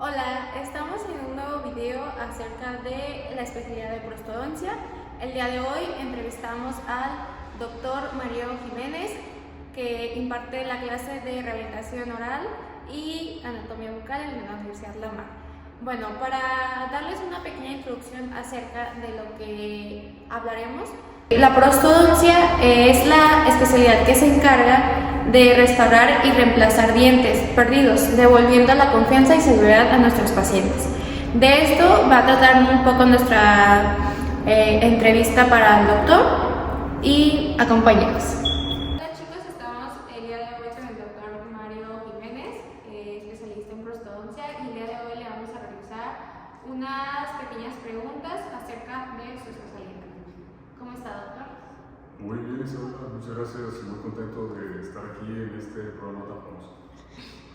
Hola, estamos en un nuevo video acerca de la especialidad de prostodoncia. El día de hoy entrevistamos al doctor Mario Jiménez, que imparte la clase de rehabilitación oral y anatomía bucal en la Universidad Lamar. Bueno, para darles una pequeña introducción acerca de lo que hablaremos, la prostodoncia es la especialidad que se encarga de restaurar y reemplazar dientes perdidos, devolviendo la confianza y seguridad a nuestros pacientes. De esto va a tratar un poco nuestra entrevista para el doctor y acompáñenos. Hola chicos, estamos el día de hoy con el doctor Mario Jiménez, especialista en prostodoncia, y el día de hoy le vamos a realizar unas pequeñas preguntas acerca de su especialidad. ¿Cómo está, doctor? Muy bien, Isabela, muchas gracias y muy contento de estar aquí en este programa tan famoso.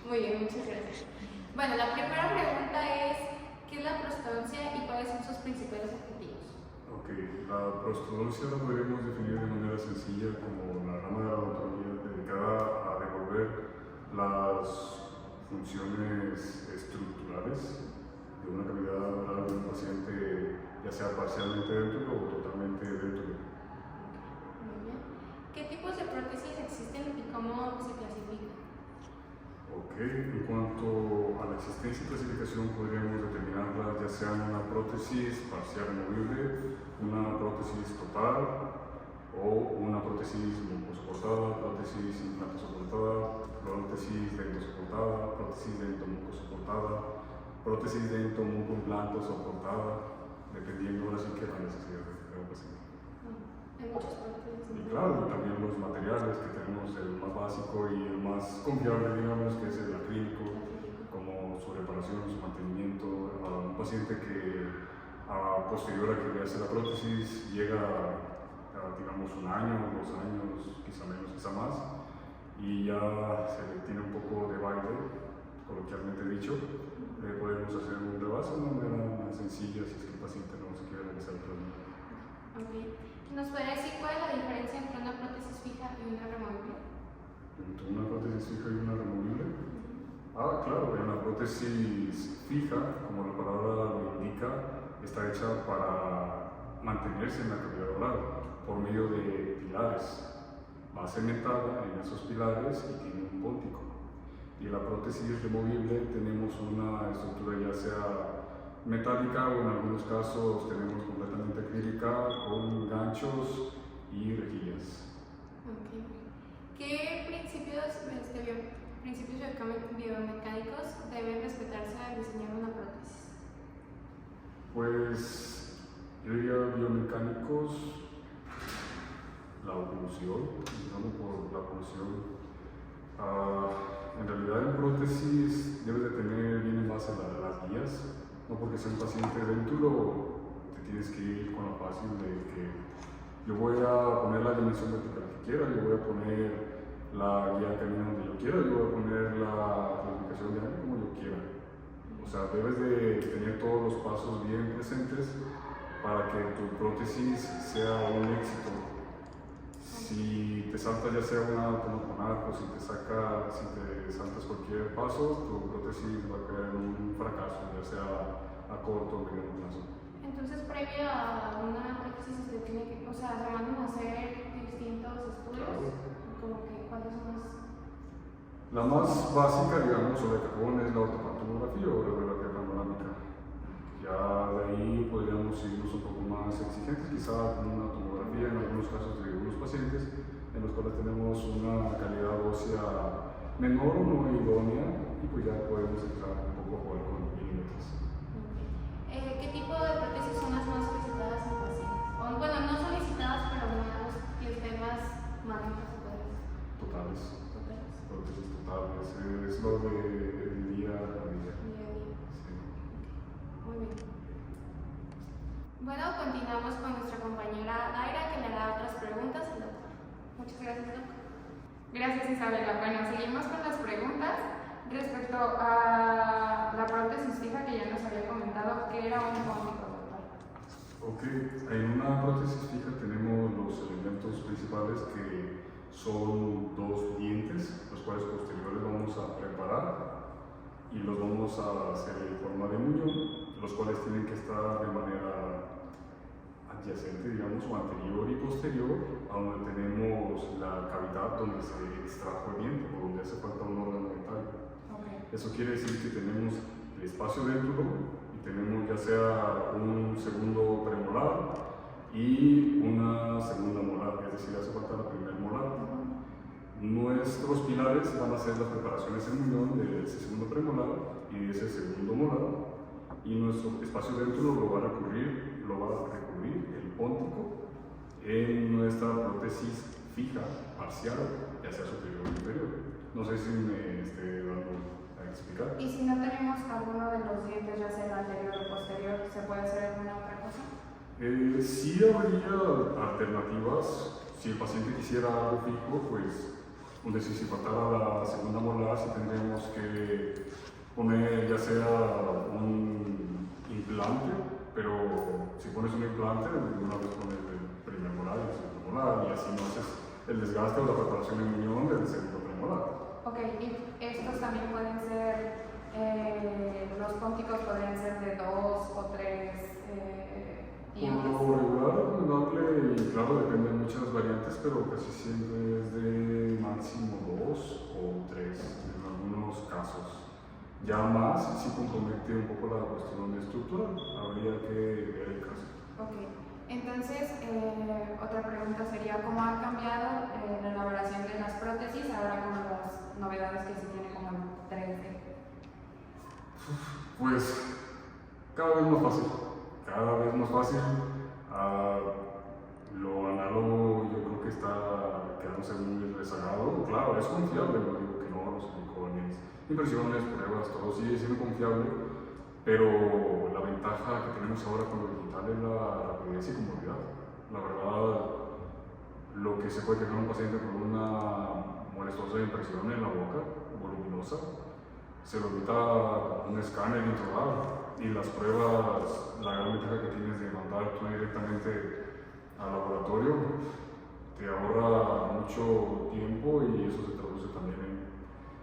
Muy bien, muchas gracias. Bueno, la primera pregunta es, ¿qué es la prostodoncia y cuáles son sus principales objetivos? Ok, la prostodoncia la podríamos definir de manera sencilla como la rama de la odontología dedicada a devolver las funciones estructurales de una cavidad oral de un paciente, ya sea parcialmente dentro o totalmente dentro. ¿Qué tipos de prótesis existen y cómo se clasifican? Ok, en cuanto a la existencia y clasificación, podríamos determinarlas ya sea una prótesis parcial removible, una prótesis total o una prótesis mucosoportada, prótesis implantosoportada, prótesis dentosoportada, prótesis dentomucosoportada, prótesis dentomucoimplantosoportada, dependiendo ahora sí que la necesidad de cada paciente. Hay muchas prótesis. Y claro, también los materiales que tenemos, el más básico y el más confiable, digamos, que es el acrílico, como su reparación, su mantenimiento. A un paciente que posterior a que le hace la prótesis llega a, digamos, 1 año, 2 años, quizá menos, quizá más, y ya se le tiene un poco de baile, coloquialmente dicho, le podemos hacer un rebase de una manera más sencilla si es que el paciente no se quiere realizar el tratamiento. Okay. ¿Nos podría decir cuál es la diferencia entre una prótesis fija y una removible? ¿Entre una prótesis fija y una removible? Claro, la prótesis fija, como la palabra lo indica, está hecha para mantenerse en la cavidad oral por medio de pilares, base metal en esos pilares y tiene un póntico. Y la prótesis removible tenemos una estructura ya sea metálica o en algunos casos tenemos completamente acrílica con ganchos y rejillas. Okay. ¿Qué principios biomecánicos deben respetarse al diseñar una prótesis? Pues yo diría biomecánicos, la oclusión, empezando por la oclusión. En realidad en prótesis debes de tener bien en base las guías. No porque sea un paciente dentro, te tienes que ir con lo fácil de que yo voy a poner la dimensión vertical que quiera, yo voy a poner la guía de camino donde yo quiera, yo voy a poner la clasificación de año como yo quiera. O sea, debes de tener todos los pasos bien presentes para que tu prótesis sea un éxito. Si te saltas ya sea una tomoconaco, si te saltas cualquier paso, tu prótesis va a caer en un fracaso, ya sea a corto o mediano plazo. Entonces, previo a una prótesis se tiene que, se mandan a hacer distintos estudios. Claro. Como que, ¿cuáles son las? La más básica, digamos, sobre cajón es la ortopantomografía o radiografía panorámica. Ya de ahí podríamos irnos un poco más exigentes, quizá con una tomografía en algunos casos de algunos pacientes en los cuales tenemos una calidad ósea menor o no idónea y pues ya podemos empezar un poco a jugar con milímetros. Okay. ¿Qué tipo de prótesis son las más solicitadas en pacientes? Bueno, no solicitadas, pero más que usted más maneja su poder. Totales. Prótesis totales. Es lo del día a día. Sí. Muy bien. Bueno, continuamos con nuestra compañera Daira, que le hará otras preguntas al doctor. Muchas gracias, doctor. Gracias, Isabela. Bueno, seguimos con las preguntas respecto a la prótesis fija que ya nos había comentado, que era un póntico, doctor. Ok, en una prótesis fija tenemos los elementos principales que son 2 dientes, los cuales posteriores vamos a preparar y los vamos a hacer en forma de muñón, los cuales tienen que estar de manera adyacente, digamos, o anterior y posterior a donde tenemos la cavidad donde se extrajo el diente o donde hace falta un órgano dental. Okay. Eso quiere decir que tenemos el espacio dentro y tenemos ya sea un segundo premolar y una segunda molar, es decir, hace falta la primera molar. Nuestros pilares van a ser las preparaciones en muñón de ese segundo premolar y de ese segundo molar, y nuestro espacio dentro lo va a recubrir el póntico en nuestra prótesis fija, parcial, ya sea superior o inferior. No sé si me esté dando a explicar. ¿Y si no tenemos alguno de los dientes, ya sea el anterior o posterior, se puede hacer alguna otra cosa? Sí habría alternativas. Si el paciente quisiera algo fijo, pues si faltara la segunda molar, sí tendríamos que poner ya sea un implante, pero si pones un implante, una vez pones el primer molar y el segundo molar, y así no haces el desgaste o la preparación en muñón del segundo premolar. Ok, y estos también pueden ser, los pónticos podrían ser de 2 o 3 dientes. Por lo regular, recomendable, y claro, depende de muchas variantes, pero casi siempre es de máximo 2 o 3 en algunos casos. Ya más si compromete un poco la cuestión estructural, habría que ver el caso. Ok, entonces otra pregunta sería, ¿cómo ha cambiado la elaboración de las prótesis ahora con las novedades que se tiene como el 3D? Pues cada vez más fácil, cada vez más fácil. Lo análogo yo creo que está quedándose muy rezagado. Claro, es confiable, no digo que no, los silicones, impresiones, pruebas, todo sigue siendo confiable, pero la ventaja que tenemos ahora con lo digital es la rapidez y comodidad. La verdad, lo que se puede tener un paciente con una molestosa impresión en la boca, voluminosa, se lo evita con un escáner intraoral, y las pruebas, la gran ventaja que tienes de mandar tú directamente al laboratorio, te ahorra mucho tiempo, y eso se traduce también en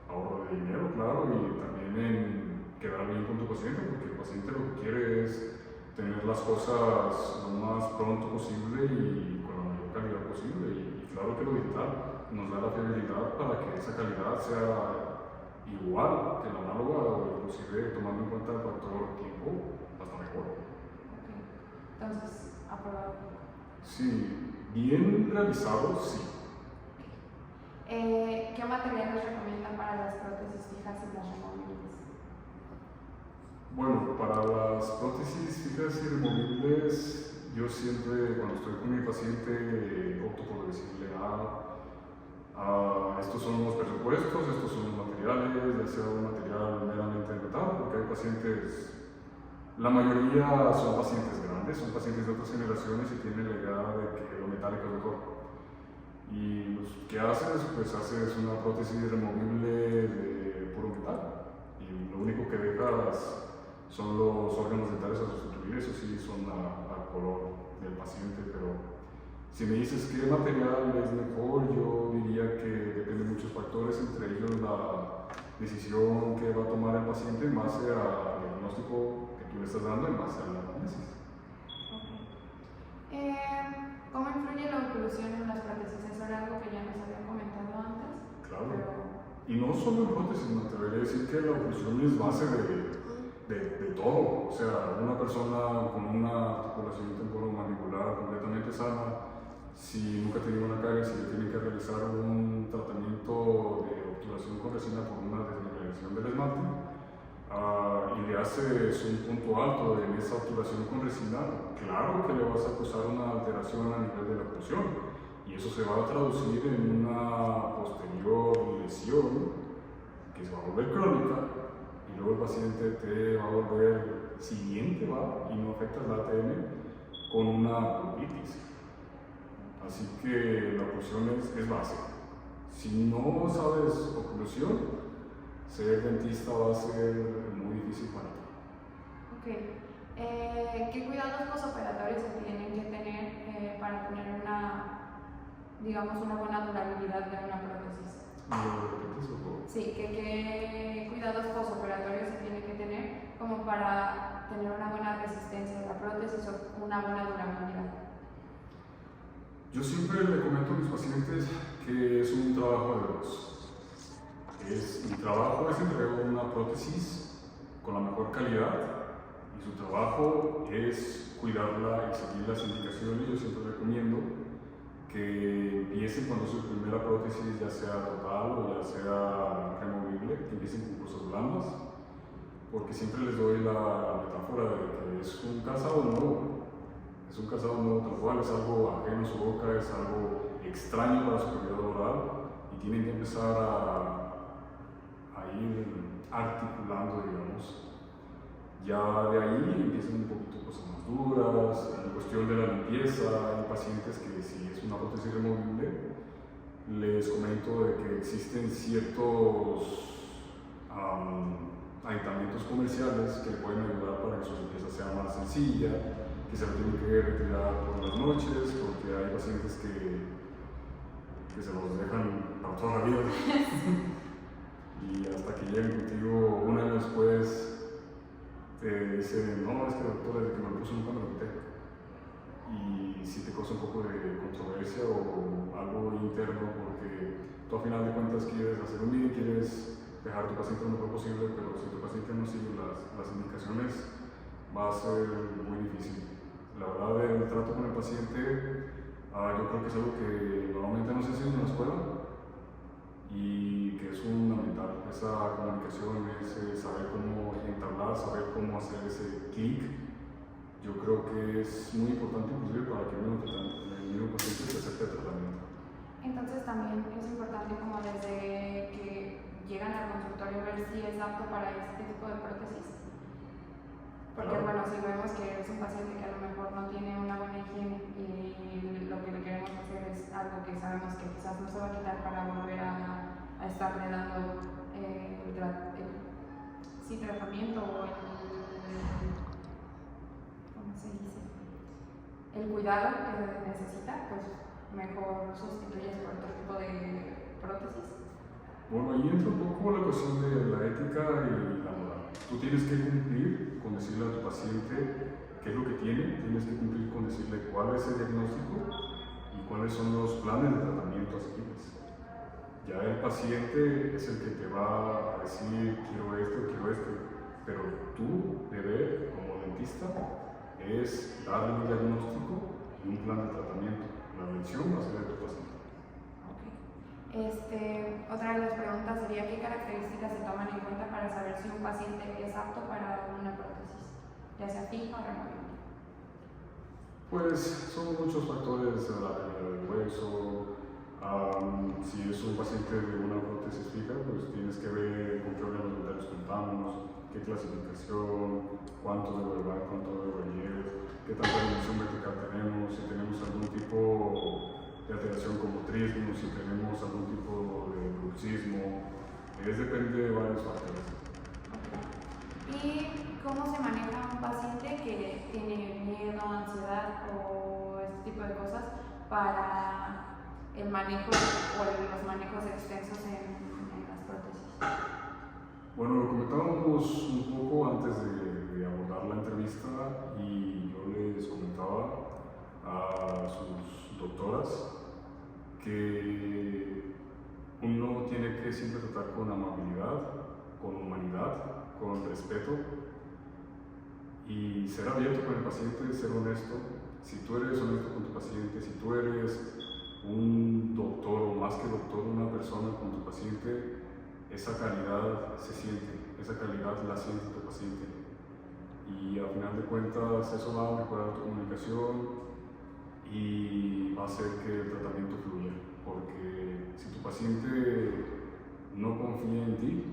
ahorro de dinero, claro, y también en quedar bien con tu paciente, porque el paciente lo que quiere es tener las cosas lo más pronto posible y con la mayor calidad posible, y claro que lo digital nos da la fiabilidad para que esa calidad sea igual que la análoga, o inclusive tomando en cuenta el factor tiempo, hasta mejor. Ok, entonces, aprobado. Sí, bien realizado, sí. ¿Qué materiales recomiendan para las prótesis fijas y las removibles? Bueno, para las prótesis fijas y removibles, yo siempre, cuando estoy con mi paciente, opto por decirle estos son los presupuestos, estos son los materiales, ya sea un material meramente de metal, porque hay pacientes, la mayoría son pacientes grandes, son pacientes de otras generaciones y tienen la idea de que lo metálico es mejor. Y ¿qué haces? Pues haces una prótesis removible de puro metal, y lo único que dejas son los órganos dentales a sustituir, eso sí, son a color del paciente. Pero si me dices qué material es mejor, yo diría que depende de muchos factores, entre ellos la decisión que va a tomar el paciente en base al diagnóstico que tú le estás dando, en base a la análisis. Okay. ¿Cómo influye la oclusión en las prótesis? Eso era algo que ya nos habían comentado antes. Claro. Pero... Y no solo en prótesis, me atrevería a decir que la oclusión es base de todo. O sea, una persona con una articulación temporomandibular completamente sana, si nunca ha tenido una caries, si le tienen que realizar un tratamiento de obturación con resina por una desmineralización del esmalte, y le haces un punto alto en esa obturación con resina, claro que le vas a causar una alteración a nivel de la oclusión, y eso se va a traducir en una posterior lesión que se va a volver crónica, y luego el paciente te va a volver, si bien te va y no afecta el ATM, con una pulpitis. Así que la oclusión es base. Si no sabes oclusión, ser dentista va a ser muy difícil para ti. Ok. ¿Qué cuidados postoperatorios se tienen que tener para tener una buena durabilidad de una prótesis? ¿Me lo repites, por favor? Sí, qué cuidados posoperatorios se tiene que tener como para tener una buena resistencia de la prótesis o una buena durabilidad. Yo siempre le comento a mis pacientes que es un trabajo de dos. Mi trabajo es entregar una prótesis con la mejor calidad y su trabajo es cuidarla y seguir las indicaciones. Yo siempre recomiendo que empiecen cuando su primera prótesis ya sea total o ya sea removible, que empiecen con cosas blandas, porque siempre les doy la metáfora de que es un calzado nuevo. Es un calzado nuevo tal cual, es algo ajeno a su boca, es algo extraño para su cavidad oral y tienen que empezar a ir articulando, digamos. Ya de ahí empiezan un poquito cosas más duras, en cuestión de la limpieza, hay pacientes que si es una prótesis removible, les comento de que existen ciertos aditamentos comerciales que le pueden ayudar para que su limpieza sea más sencilla, que se lo tienen que retirar por las noches, porque hay pacientes que se los dejan para toda la vida. Y hasta que lleguen contigo un año después, te dicen, no, es que doctor, desde que me lo puso nunca me lo quité. Y si te causa un poco de controversia o algo interno, porque tú a final de cuentas quieres hacer un bien, quieres dejar a tu paciente lo mejor posible, pero si tu paciente no sigue las indicaciones, va a ser muy difícil. La verdad, el trato con el paciente, yo creo que es algo que normalmente no se enseña en la escuela y que es fundamental. Esa comunicación, ese saber cómo entablar, saber cómo hacer ese clic, yo creo que es muy importante inclusive para que el mismo paciente se acerque al tratamiento. Entonces también es importante como desde que llegan al consultorio ver si es apto para este tipo de prótesis. Porque Claro. bueno, si vemos que es un paciente que a lo mejor no tiene una buena higiene y lo que le queremos hacer es algo que sabemos que quizás no se va a quitar para volver a estarle dando tratamiento o ¿cómo se dice? El cuidado que necesita, pues mejor sustituyes por otro tipo de prótesis. Bueno, ahí entra un poco la cuestión de la ética y la moral. Tú tienes que cumplir con decirle a tu paciente qué es lo que tiene, tienes que cumplir con decirle cuál es el diagnóstico y cuáles son los planes de tratamiento asequibles. Ya el paciente es el que te va a decir quiero esto, pero tu deber como dentista es darle un diagnóstico y un plan de tratamiento. La elección va a ser de tu paciente. Otra de las preguntas sería ¿qué características se toman en cuenta para saber si un paciente es apto para una prótesis, ya sea fija o removible? Pues son muchos factores, la calidad del hueso. Si es un paciente de una prótesis fija, pues tienes que ver con qué órganos dentarios contamos, qué clasificación, cuánto de verbal, cuánto de relieve, qué tanta dimensión vertical tenemos, si tenemos algún tipo de alteración como trismo, si tenemos algún tipo de bruxismo, depende de varios factores. ¿Y cómo se maneja un paciente que tiene miedo, ansiedad o este tipo de cosas para el manejo o los manejos extensos en las prótesis? Bueno, lo comentábamos un poco antes de abordar la entrevista y yo les comentaba a sus doctoras que uno tiene que siempre tratar con amabilidad, con humanidad, con respeto y ser abierto con el paciente, ser honesto. Si tú eres honesto con tu paciente, si tú eres un doctor o más que doctor, una persona con tu paciente, esa calidad se siente, esa calidad la siente tu paciente y a final de cuentas eso va a mejorar tu comunicación y va a hacer que el tratamiento fluya, porque si tu paciente no confía en ti,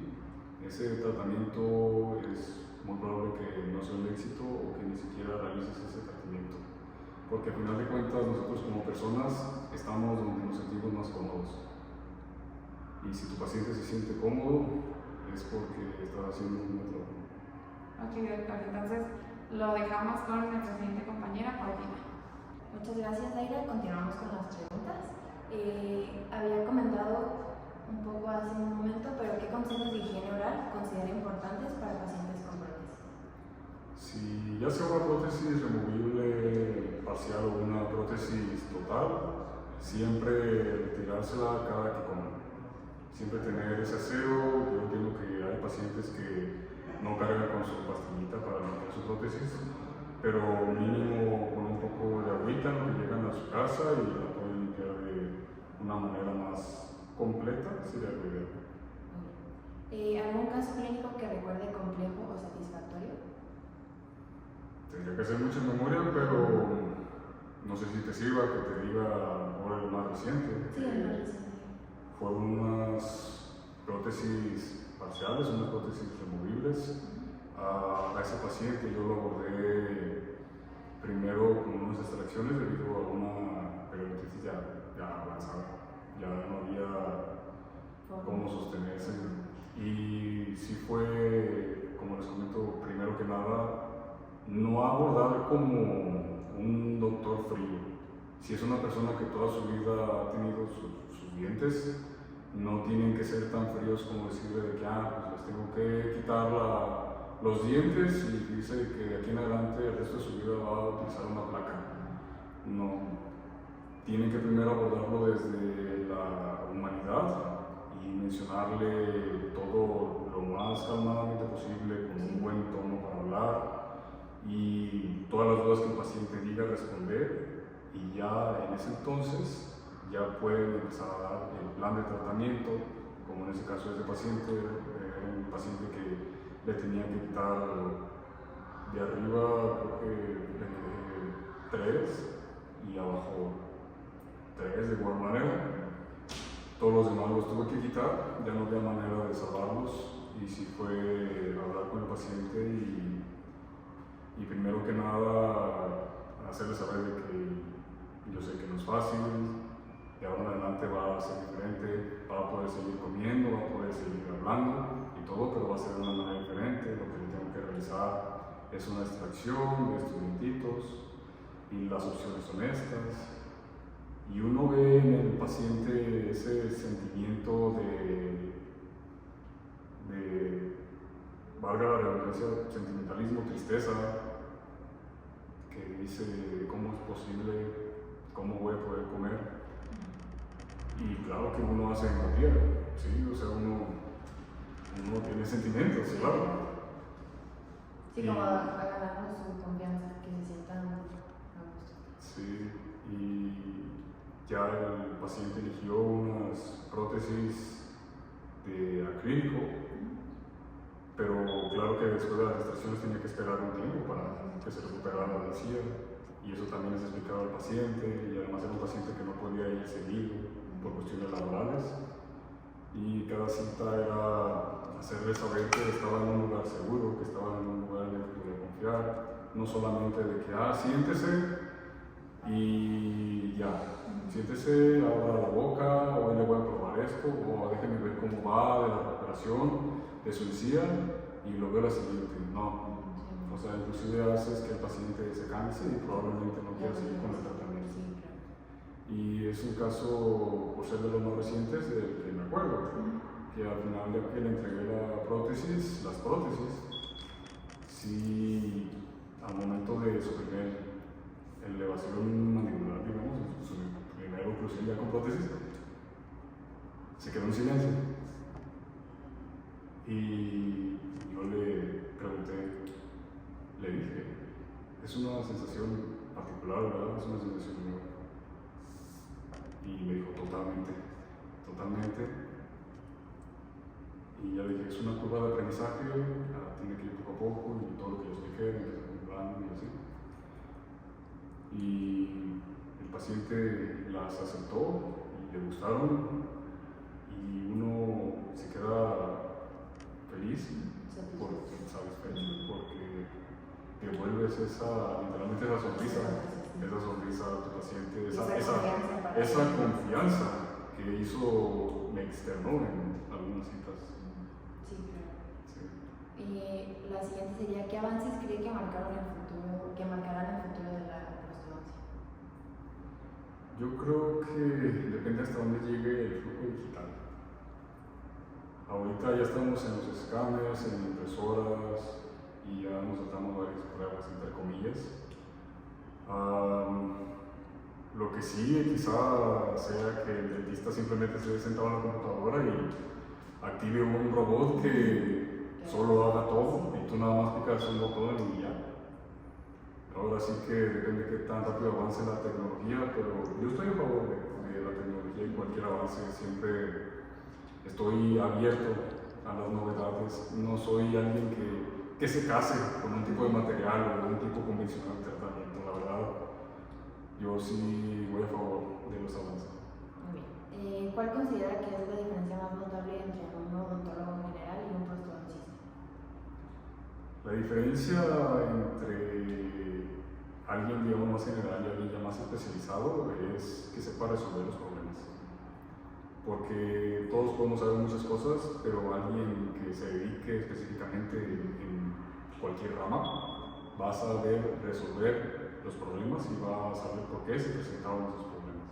ese tratamiento es muy probable que no sea un éxito o que ni siquiera realices ese tratamiento, porque a final de cuentas nosotros como personas estamos donde nos sentimos más cómodos. Y si tu paciente se siente cómodo, es porque está haciendo un buen trabajo. Ok, doctor. Entonces lo dejamos con nuestra siguiente compañera, Paulina. Muchas gracias, Aira. Continuamos con las preguntas. Había comentado un poco hace un momento, pero que consejos de higiene oral considera importantes para pacientes con prótesis? Si ya sea una prótesis removible parcial o una prótesis total, siempre retirársela cada que coman. Siempre tener ese aseo. Yo entiendo que hay pacientes que no cargan con su pastillita para limpiar su prótesis, pero mínimo con un poco de agüita en lo que llegan a su casa y la pueden limpiar de una manera más completa, sería lo ideal. ¿Algún caso clínico que recuerde complejo o satisfactorio? Tendría que hacer mucha memoria, pero no sé si te sirva que te diga ahora el más reciente. Sí, el más reciente. Fueron unas prótesis parciales, unas prótesis removibles. A ese paciente yo lo abordé primero con unas extracciones debido a una periodontitis ya avanzada. Ya no había cómo sostenerse. Y sí fue, como les comento, primero que nada, no abordar como un doctor frío. Si es una persona que toda su vida ha tenido sus dientes, no tienen que ser tan fríos como decirle de que pues les tengo que quitar los dientes y dice que de aquí en adelante el resto de su vida va a utilizar una placa. No, tienen que primero abordarlo desde la humanidad y mencionarle todo lo más calmadamente posible, con un buen tono para hablar, y todas las dudas que el paciente diga responder, y ya en ese entonces ya pueden empezar a dar el plan de tratamiento, como en ese caso de ese paciente, era un paciente que le tenía que quitar de arriba, creo que 3 y abajo 3 de igual manera. Todos los demás los tuve que quitar, ya no había manera de salvarlos, y sí fue hablar con el paciente y primero que nada hacerle saber de que yo sé que no es fácil, de ahora en adelante va a ser diferente, va a poder seguir comiendo, va a poder seguir hablando y todo, pero va a ser de una manera diferente. Lo que le tengo que realizar es una extracción de estos dientitos y las opciones son estas. Y uno ve en el paciente ese sentimiento valga la redundancia, sentimentalismo, tristeza, que dice cómo es posible, cómo voy a poder comer. Y claro que uno hace empatía, ¿sí? O sea, uno tiene sentimientos, claro. Sí, como ganarnos su confianza, que se sientan a gusto. Sí, y ya el paciente eligió unas prótesis de acrílico, pero claro que después de las extracciones tenía que esperar un tiempo para que se recuperara la encía, y eso también es explicado al paciente, y además era un paciente que no podía ir seguido por cuestiones laborales, y cada cita era hacerle saber que estaba en un lugar seguro, que estaba en un lugar en el que podía confiar, no solamente de que siéntese y ya, siéntese, abra la boca, hoy le voy a probar esto, o déjeme ver cómo va de la recuperación de su encía y lo veo la siguiente. No, o sea, inclusive haces que el paciente se canse y probablemente no quiera seguir con el tratamiento. Y es un caso, por ser de los más recientes, del que me acuerdo, que al final de que le entregué las prótesis, sí, al momento de su primer elevación mandibular, digamos, su primera oclusión ya con prótesis, se quedó en silencio. Y yo le pregunté, le dije, es una sensación particular, ¿verdad? Es una sensación nueva. Y me dijo, totalmente. Y ya le dije, es una curva de aprendizaje, tiene que ir poco a poco, y todo lo que yo expliqué, empezó con un plan y así. Y el paciente las aceptó y le gustaron, y uno se queda feliz, satisfecho, porque devuelves literalmente esa sonrisa a tu paciente, esa confianza que me externó en algunas citas. Sí, claro. Sí. La siguiente sería, ¿qué avances cree que marcarán el futuro de la prostodoncia? Yo creo que depende hasta dónde llegue el flujo digital. Ahorita ya estamos en los escáneres, en impresoras y ya nos tratamos varias pruebas, entre comillas. Lo que sí, quizá sea que el dentista simplemente se sentado en la computadora y active un robot que solo haga todo y tú nada más picas un botón y ya. Ahora sí que depende de qué tan rápido avance la tecnología, pero yo estoy a favor de la tecnología y cualquier avance. Siempre estoy abierto a las novedades. No soy alguien que se case con un tipo de material o un tipo convencional de tratamiento. La verdad, yo sí voy a favor de los avances. Muy bien. ¿Cuál considera que es la diferencia más notable entre un odontólogo general y un prostodoncista? La diferencia entre alguien, digamos, más general y alguien ya más especializado es que sepa resolver los problemas. Porque todos podemos saber muchas cosas, pero alguien que se dedique específicamente en cualquier rama va a saber resolver los problemas y va a saber por qué se presentaron esos problemas.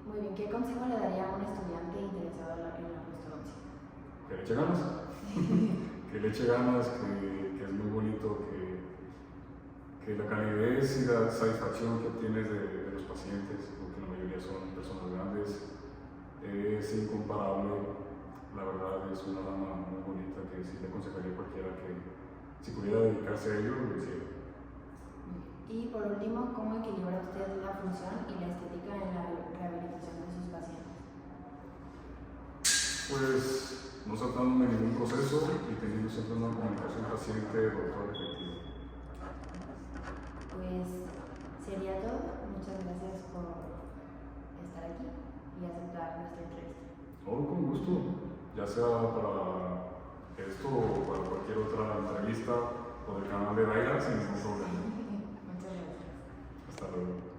Muy bien. ¿Qué consejo le daría a un estudiante interesado en la prostodoncia? Que le eche ganas. Que le eche ganas, que es muy bonito, que la calidez y la satisfacción que obtienes de los pacientes, porque la mayoría son personas grandes, es incomparable. La verdad es una rama muy bonita que sí le aconsejaría a cualquiera que si pudiera dedicarse a ello, lo hiciera. Y por último, ¿cómo equilibra usted la función y la estética en la rehabilitación de sus pacientes? Pues no saltándome ningún proceso y teniendo siempre una comunicación paciente-doctor efectiva. Pues sería todo. Muchas gracias por estar aquí y aceptar nuestra entrevista. Todo con gusto, ya sea para esto o para cualquier otra entrevista por el canal de Daira sin ningún problema. Muchas gracias. Hasta luego.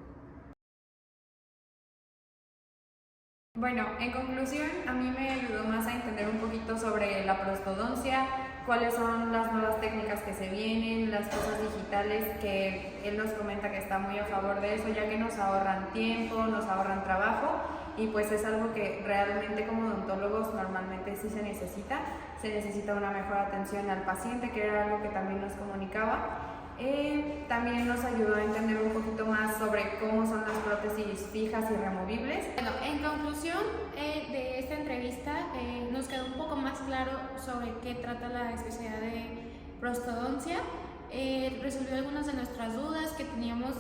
Bueno, en conclusión, a mí me ayudó más a entender un poquito sobre la prostodoncia, cuáles son las nuevas técnicas que se vienen, las cosas digitales que él nos comenta que está muy a favor de eso, ya que nos ahorran tiempo, nos ahorran trabajo y pues es algo que realmente como odontólogos normalmente sí se necesita una mejor atención al paciente, que era algo que también nos comunicaba. También nos ayudó a entender un poquito más sobre cómo son las prótesis fijas y removibles. Bueno, en conclusión de esta entrevista nos quedó un poco más claro sobre qué trata la especialidad de prostodoncia. Resolvió algunas de nuestras dudas que teníamos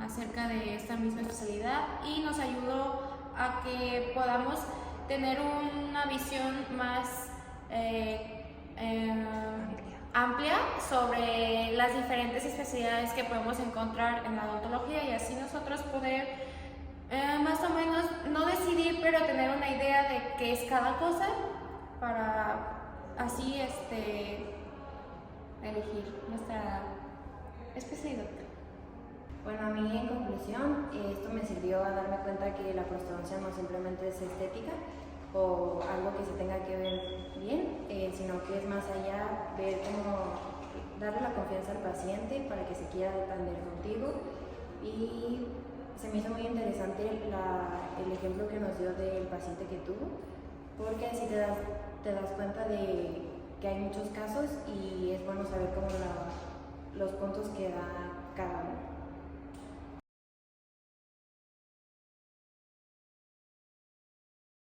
acerca de esta misma especialidad y nos ayudó a que podamos tener una visión más amplia sobre las diferentes especialidades que podemos encontrar en la odontología y así nosotros poder más o menos no decidir, pero tener una idea de qué es cada cosa para así elegir nuestra especialidad. Bueno, a mí en conclusión, esto me sirvió a darme cuenta que la prostodoncia no simplemente es estética o algo que se tenga que ver bien, sino que es más allá, ver cómo darle la confianza al paciente para que se quiera atender contigo. Y se me hizo muy interesante el ejemplo que nos dio del paciente que tuvo, porque así te das cuenta de que hay muchos casos y es bueno saber cómo los puntos que da cada uno.